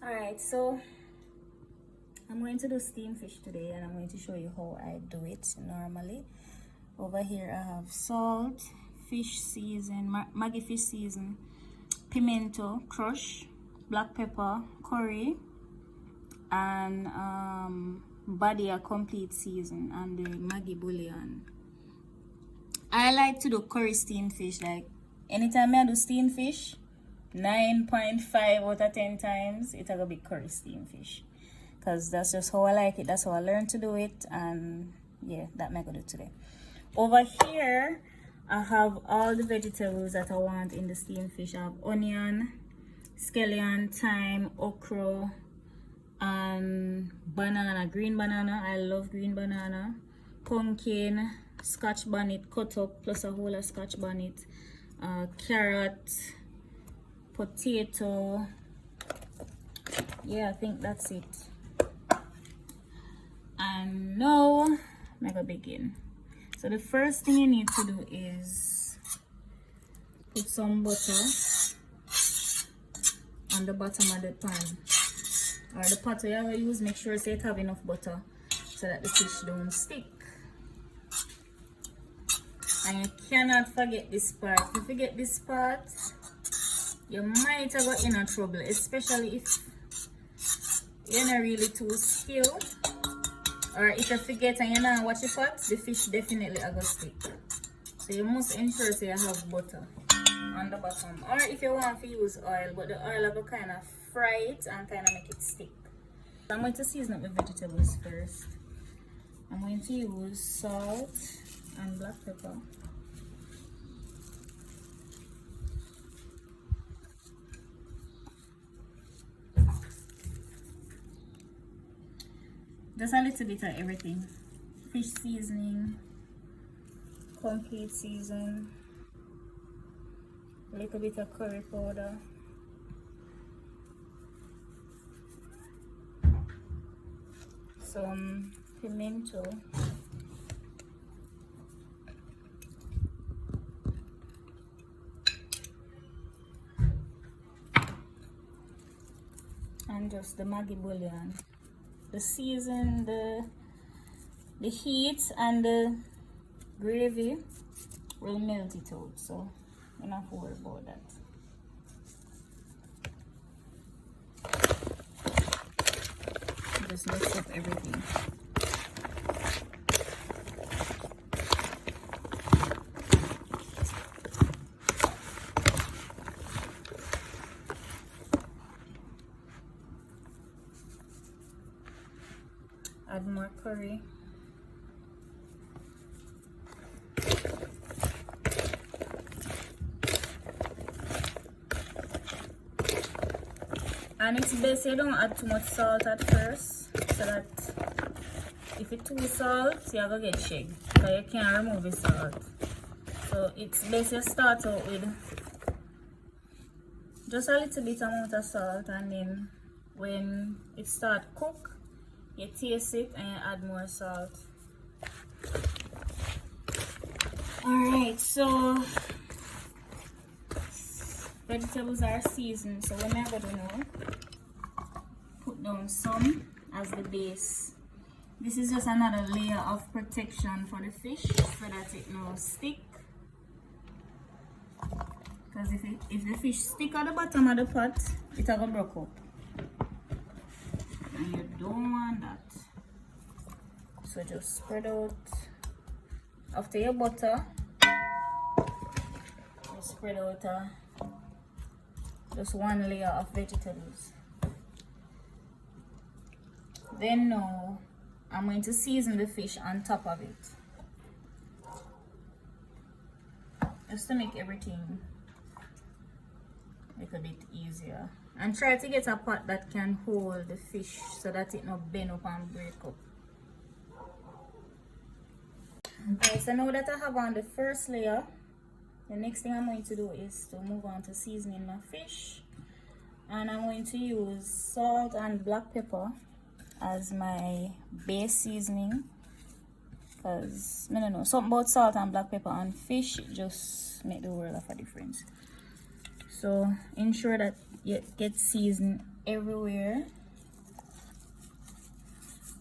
Alright, so I'm going to do steam fish today, and I'm going to show you how I do it normally. Over here I have salt, fish season, Maggi fish season, pimento crush, black pepper, curry, and Badia complete season, and the Maggi bouillon. I like to do curry steamed fish. Like anytime I do steamed fish, 9.5 out of 10 times it's gonna be curry steamed fish, because that's just how I like it. That's how I learned to do it, and yeah, that I'm gonna do today. Over here I have all the vegetables that I want in the steamed fish. I have onion, scallion, thyme, okra, and banana, green banana. I love green banana, pumpkin, scotch bonnet cut up plus a whole of scotch bonnet, carrot, potato. Yeah, I think that's it. And now I'm gonna begin. So the first thing you need to do is put some butter on the bottom of the pan, or the pot you ever use. Make sure you have enough butter so that the fish don't stick. And you cannot forget this part. If you forget this part, you might have got in trouble, especially if you're not really too skilled, or if you forget and you not watch the pot, the fish definitely are gonna stick. So you must ensure so you have butter on the bottom, or if you want to use oil, but the oil will kind of fry it and kind of make it stick. I'm going to season up the vegetables first. I'm going to use salt and black pepper. Just a little bit of everything. Fish seasoning, complete season, a little bit of curry powder, some pimento, and just the Maggi bouillon. The season, the heat and the gravy will melt it out, so you don't have to worry about that. Just mix up everything. Add more curry. And it's best you don't add too much salt at first, so that if it's too salt, you're gonna get shake, so you can't remove the salt. So it's best you start out with just a little bit amount of salt, and then when it starts cook, you taste it and you add more salt. Alright, so vegetables are seasoned, so what I'm going to do now, put down some as the base. This is just another layer of protection for the fish so that it no stick. Because if the fish stick at the bottom of the pot, it's going to break up. And you don't want that. So just spread out after your butter. You spread out just one layer of vegetables. Then now I'm going to season the fish on top of it, just to make everything a little bit easier. And try to get a pot that can hold the fish so that it not bend up and break up. Okay, so now that I have on the first layer, the next thing I'm going to do is to move on to seasoning my fish. And I'm going to use salt and black pepper as my base seasoning, because I don't know, something about salt and black pepper and fish, it just make the world of a difference. So ensure that you get seasoned everywhere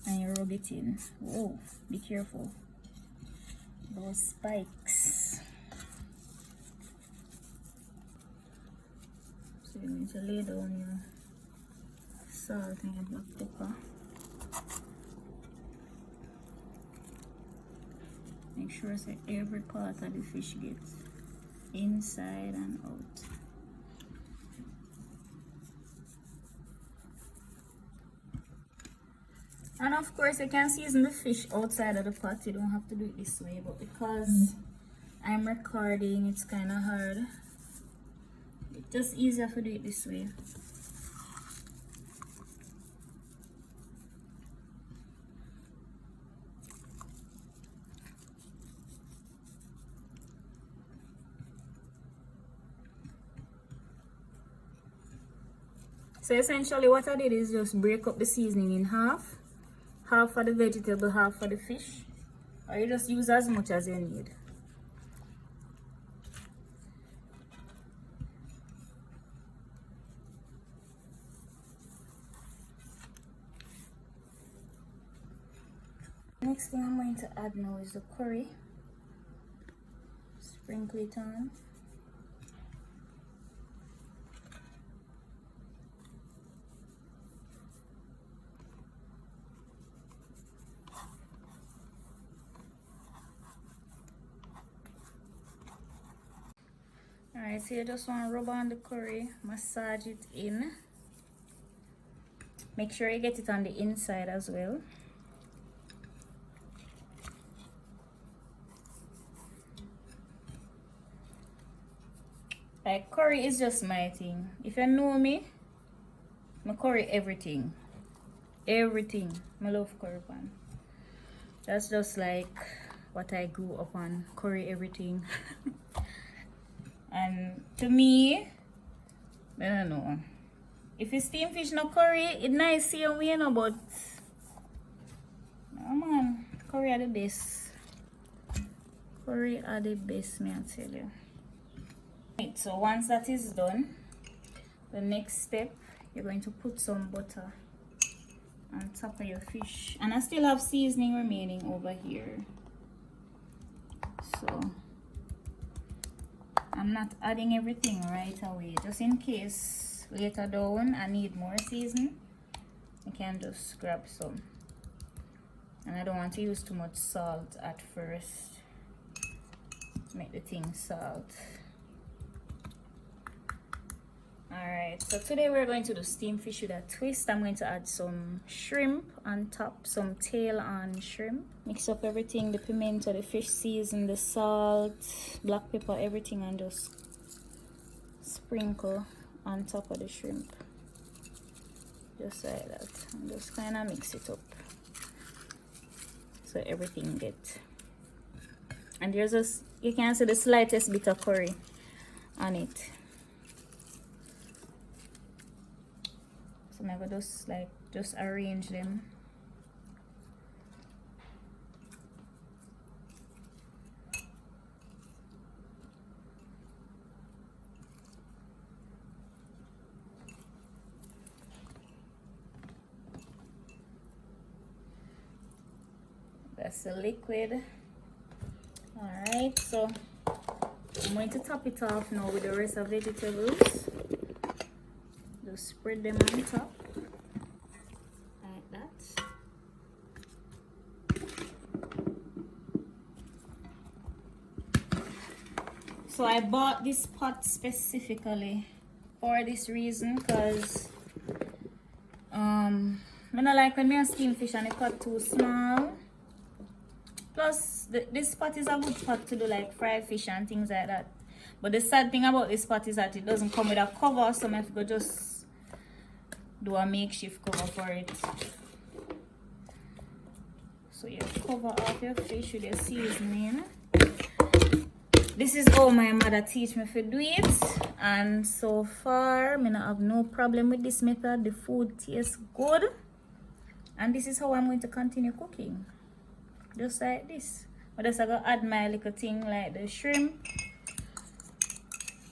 and you rub it in. Whoa, be careful. Those spikes. So you need to lay down your salt and your black pepper. Make sure that every part of the fish gets inside and out. And of course you can season the fish outside of the pot. You don't have to do it this way, but because I'm recording, it's kind of hard. It's just easier to do it this way. So essentially what I did is just break up the seasoning in half. Half for the vegetable, half for the fish. Or you just use as much as you need. Next thing I'm going to add now is the curry. Sprinkle it on. Alright, so you just want to rub on the curry, massage it in. Make sure you get it on the inside as well. Like, curry is just my thing. If you know me, I curry everything. Everything. I love curry pan. That's just like what I grew up on. Curry everything. And to me, I don't know. If you steam fish no curry, it's nice same way, you know, but oh man, curry are the best. Curry are the best, me I tell you. Right, so once that is done, the next step, you're going to put some butter on top of your fish. And I still have seasoning remaining over here. So I'm not adding everything right away, just in case later down I need more seasoning. I can just grab some. And I don't want to use too much salt at first. Make the thing salt. Alright, so today we're going to do steamed fish with a twist. I'm going to add some shrimp on top, some tail on shrimp. Mix up everything, the pimento, the fish season, the salt, black pepper, everything, and just sprinkle on top of the shrimp. Just like that. And just kind of mix it up. So everything gets. And there's just, you can see the slightest bit of curry on it. So I'm gonna just arrange them. That's the liquid. Alright, so I'm going to top it off now with the rest of vegetables. Just spread them on top like that. So I bought this pot specifically for this reason, because I don't like when I steam fish and the pot too small. Plus this pot is a good pot to do like fried fish and things like that. But the sad thing about this pot is that it doesn't come with a cover, so I have to just do a makeshift cover for it. So you cover off your fish with your seasoning. This is how my mother teach me to do it, and so far I have no problem with this method. The food tastes good, and this is how I'm going to continue cooking, just like this. But just I gotta add my little thing like the shrimp.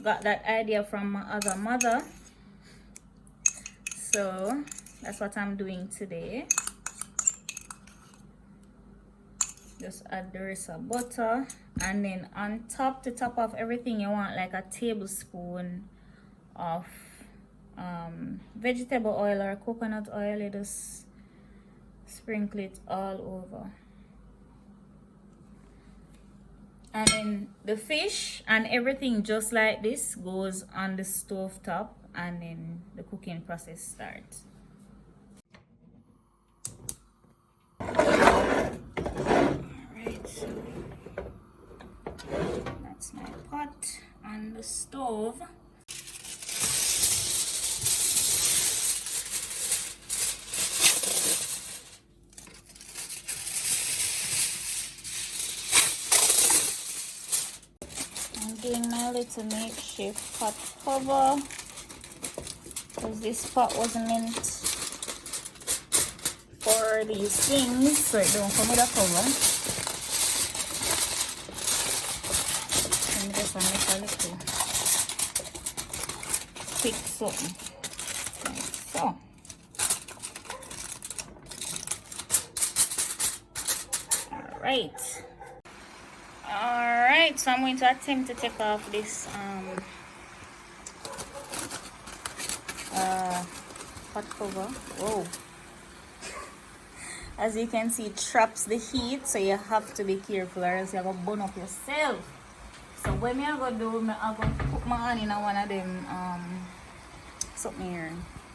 Got that idea from my other mother. so that's what I'm doing today. Just add the rest of butter, and then on top, to top off everything, you want like a tablespoon of vegetable oil or coconut oil. You just sprinkle it all over. And then the fish and everything just like this goes on the stove top, and then the cooking process starts. Alright, so that's my pot on the stove. Doing my little makeshift pot cover because this pot wasn't meant for these things, so it don't come with a cover. And just make a little quick something like so. Alright, so I'm going to attempt to take off this pot cover. Whoa. As you can see, it traps the heat, so you have to be careful or else you're going to burn up yourself. So what I'm going to do, I'm going to put my hand in one of them something here.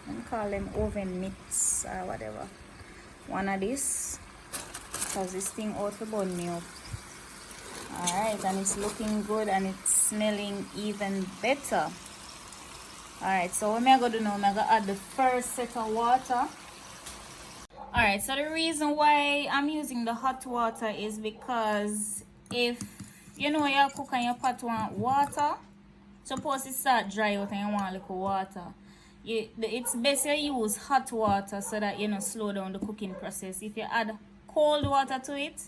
Let me call them oven mitts or whatever. One of this, because this thing ought to burn me up. Alright, and it's looking good and it's smelling even better. Alright, so what I'm going to do now, I'm going to add the first set of water. Alright, so the reason why I'm using the hot water is because if you know you cook and your pot want water, suppose it start dry out and you want a little water. It's best you use hot water so that you know slow down the cooking process. If you add cold water to it,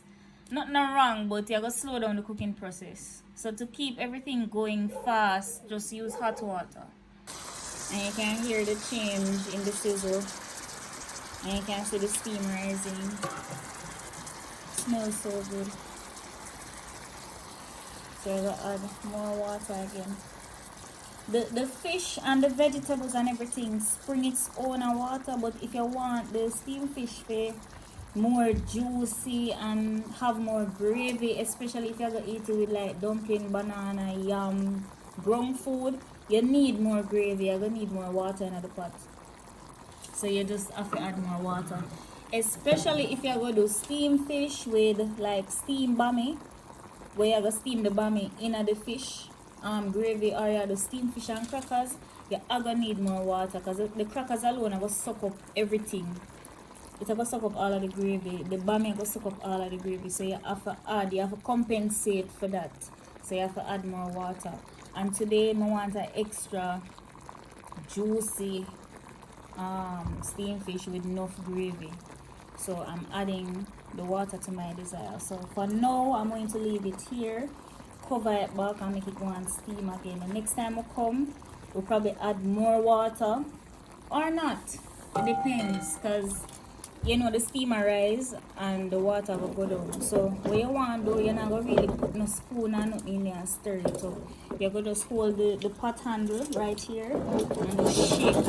nothing wrong, but you're going to slow down the cooking process. So to keep everything going fast, just use hot water. And you can hear the change in the sizzle. And you can see the steam rising. Smells so good. So I'm going to add more water again. The fish and the vegetables and everything spring its own water, but if you want the steam fish to more juicy and have more gravy, especially if you're gonna eat it with like dumpling, banana, yam, ground food, you need more gravy. You're gonna need more water in the pot, so you just have to add more water, especially if you're gonna do steam fish with like steam bami, where you're gonna steam the bami in the fish gravy, or you do steam fish and crackers. You're gonna need more water because the crackers alone are gonna suck up everything. It's going to suck up all of the gravy. The bami is going to suck up all of the gravy. So you have to add, you have to compensate for that. So you have to add more water. And today I want an extra juicy steam fish with enough gravy. So I'm adding the water to my desire. So for now, I'm going to leave it here, cover it back and make it go and steam again. The next time I come, we'll probably add more water or not. It depends, because you know the steamer rise and the water will go down. So what you want to do, you're not going to really put no spoon or nothing in there and stir it up. You're going to just hold the pot handle right here and just shake it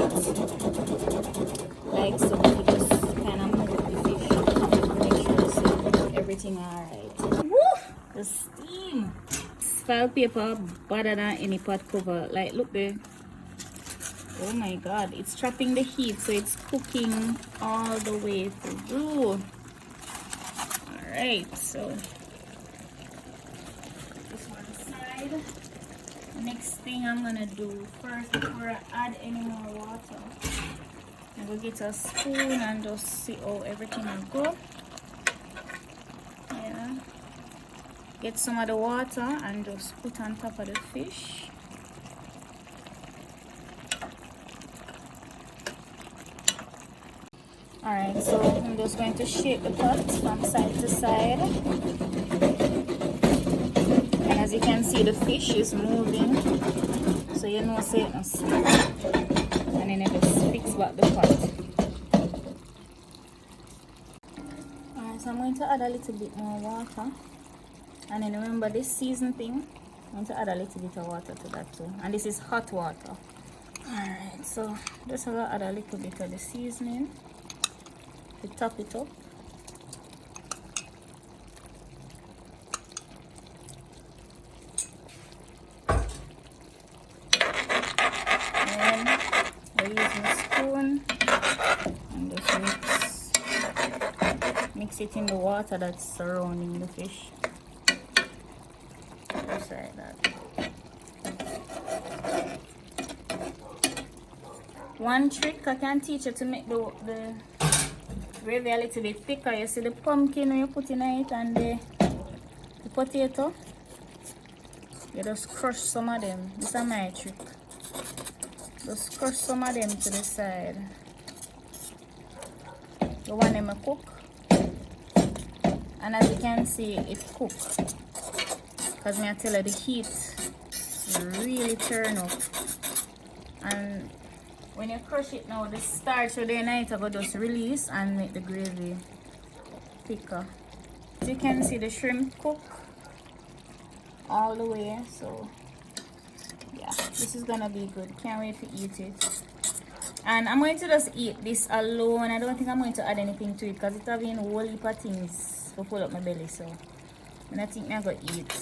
like so. You just kind of move the fish to make sure so everything alright. Woo! The steam! File paper better than any pot cover. Like look there. Oh my god, it's trapping the heat, so it's cooking all the way through. Alright, so this one aside. Next thing I'm gonna do first, before I add any more water, I'm gonna get a spoon and just see how everything will go. Yeah. Get some of the water and just put on top of the fish. Alright, so I'm just going to shake the pot from side to side. And as you can see, the fish is moving. So you know, say it must stick. And then it just fix back the pot. going to add a little bit more water. And then remember this season thing, I'm going to add a little bit of water to that too. And this is hot water. Alright, so just going to add a little bit of the seasoning to top it up. Mix it in the water that's surrounding the fish. Just like that. One trick I can teach you to make the gravy a little bit thicker. You see the pumpkin when you put in it and the potato. You just crush some of them. This is my trick. Just crush some of them to the side. You want them to cook. And as you can see, it cooked. Because I tell you, the heat really turn up. And when you crush it now, the starch or the night I go just release and make the gravy thicker. As you can see, the shrimp cook all the way. So yeah, this is gonna be good. Can't wait to eat it. And I'm going to just eat this alone. I don't think I'm going to add anything to it because it's having a whole heap of things to pull up my belly. So and I think I'm going to eat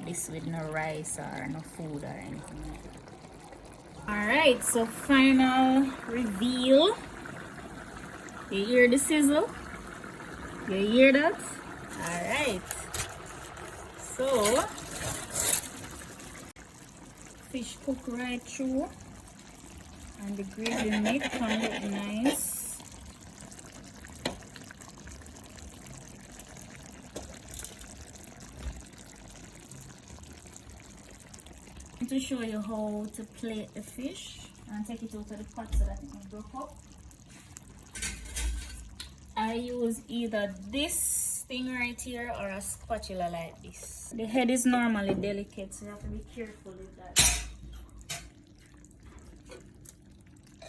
this with no rice or no food or anything like that. Alright, so final reveal. You hear the sizzle? You hear that? Alright. So fish cook right through. And the gravy make can look nice. To show you how to plate the fish and take it out of the pot so that it can broke up. I use either this thing right here or a spatula like this. The head is normally delicate, so you have to be careful with that.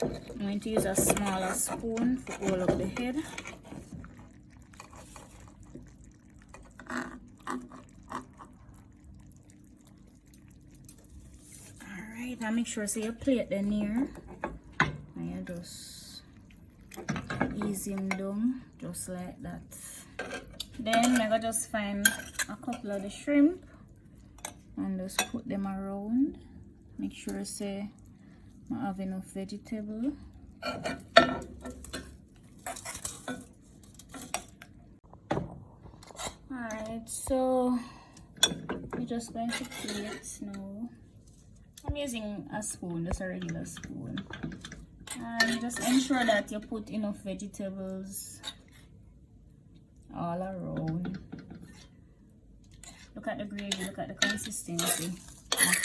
I'm going to use a smaller spoon to hold up the head. Alright, and make sure so you plate the near. And you just ease him down, just like that. Then I'm going to just find a couple of the shrimp and just put them around. Make sure say I have enough vegetable. Alright, so we're just going to plate now. I'm using a spoon, just a regular spoon. And just ensure that you put enough vegetables all around. Look at the gravy, look at the consistency.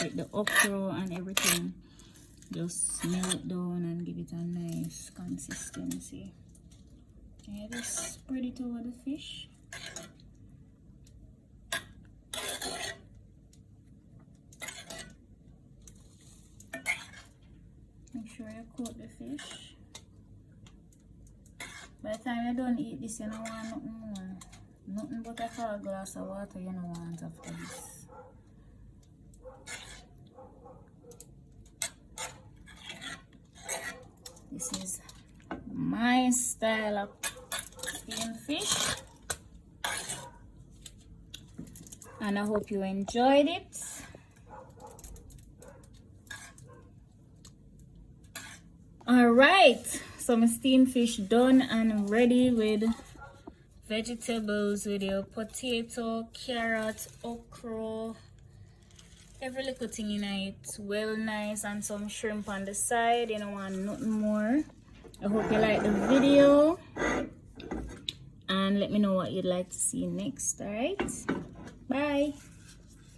Like the okra and everything. Just melt down and give it a nice consistency. Okay, just spread it over the fish. Make sure you coat the fish. By the time you don't eat this, you don't want nothing more. Nothing but a full glass of water you don't want after this. This is my style of steamed fish. And I hope you enjoyed it. Alright, so my steamed fish done and ready with vegetables, with your potato, carrot, okra, every little thing in it, well nice, and some shrimp on the side. You don't want nothing more. I hope you like the video and let me know what you'd like to see next. Alright, bye.